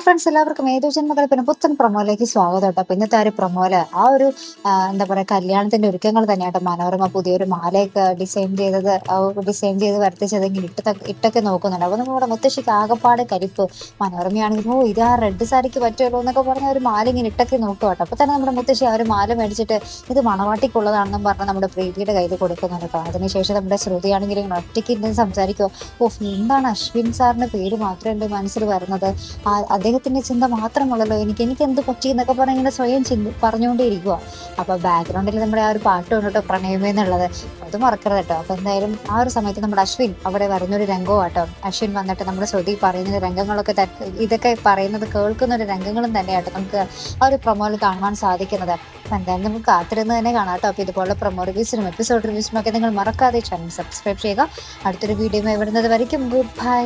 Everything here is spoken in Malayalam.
ഫ്രണ്ട്സ്, എല്ലാവർക്കും ഏതോ ജന്മകൽപ്പന പുത്തൻ പ്രൊമോയിലേക്ക് സ്വാഗതം കേട്ടോ. അപ്പൊ ഇന്നത്തെ ആ ഒരു പ്രൊമോയില് ആ ഒരു എന്താ പറയാ കല്യാണത്തിന്റെ ഒരുക്കങ്ങൾ തന്നെയാട്ടോ. മനോരമ പുതിയൊരു മാലയൊക്കെ ഡിസൈൻ ചെയ്ത് വരുത്തിച്ചത് ഇങ്ങനെ ഇട്ടൊക്കെ നോക്കുന്നുണ്ട്. അപ്പൊ നമ്മുടെ മുത്തശ്ശിക്ക് ആകപ്പാട് കരിപ്പ്. മനോരമയാണെങ്കിൽ ഇത് ആ റെഡ് സാരിക്ക് പറ്റുമല്ലോ എന്നൊക്കെ പറഞ്ഞ ഒരു മാല ഇങ്ങനെ ഇട്ടൊക്കെ നോക്കുക കേട്ടോ. അപ്പൊ തന്നെ നമ്മുടെ മുത്തശ്ശി ആ ഒരു മാല മേടിച്ചിട്ട് ഇത് മണവാട്ടിക്കുള്ളതാണെന്നും പറഞ്ഞ് നമ്മുടെ പ്രീതിയുടെ കയ്യിൽ കൊടുക്കുന്നുണ്ട് കേട്ടോ. അതിനുശേഷം നമ്മുടെ ശ്രുതിയാണെങ്കിൽ ഇങ്ങനെ ഒറ്റയ്ക്ക് ഇരുന്ന് സംസാരിക്കുമോ. എന്താണ് അശ്വിൻ സാറിന്റെ പേര് മാത്രമേ എൻ്റെ മനസ്സിൽ വരുന്നത്, അദ്ദേഹത്തിന്റെ ചിന്ത മാത്രമുള്ളല്ലോ, എനിക്ക് എന്ത് പറ്റി എന്നൊക്കെ പറഞ്ഞ് ഇങ്ങനെ സ്വയം പറഞ്ഞുകൊണ്ടേയിരിക്കുക. അപ്പൊ ബാക്ക്ഗ്രൗണ്ടിൽ നമ്മുടെ ആ ഒരു പാട്ട് കൊണ്ടിട്ടോ, പ്രണയമേ എന്നുള്ളത്, അത് മറക്കരുത് കേട്ടോ. അപ്പൊ എന്തായാലും ആ ഒരു സമയത്ത് നമ്മുടെ അശ്വിൻ അവിടെ വരുന്നൊരു രംഗമാട്ടോ. അശ്വിൻ വന്നിട്ട് നമ്മുടെ ശ്രുതി പറയുന്ന രംഗങ്ങളൊക്കെ ഇതൊക്കെ പറയുന്നത് കേൾക്കുന്ന ഒരു രംഗങ്ങളും തന്നെയാട്ടോ നമുക്ക് ആ ഒരു പ്രൊമോയിൽ കാണുവാൻ സാധിക്കുന്നത്. അപ്പൊ എന്തായാലും നമുക്ക് കാത്തിരുന്ന് തന്നെ കാണാം കേട്ടോ. അപ്പൊ ഇതുപോലെ പ്രൊമോ റിവ്യൂസിനും എപ്പിസോഡ് റിവ്യൂസിനും ഒക്കെ നിങ്ങൾ മറക്കാതെ ചാനൽ സബ്സ്ക്രൈബ് ചെയ്യുക. അടുത്തൊരു വീഡിയോ വരുന്നത് വരയ്ക്കും ഗുഡ് ബൈ.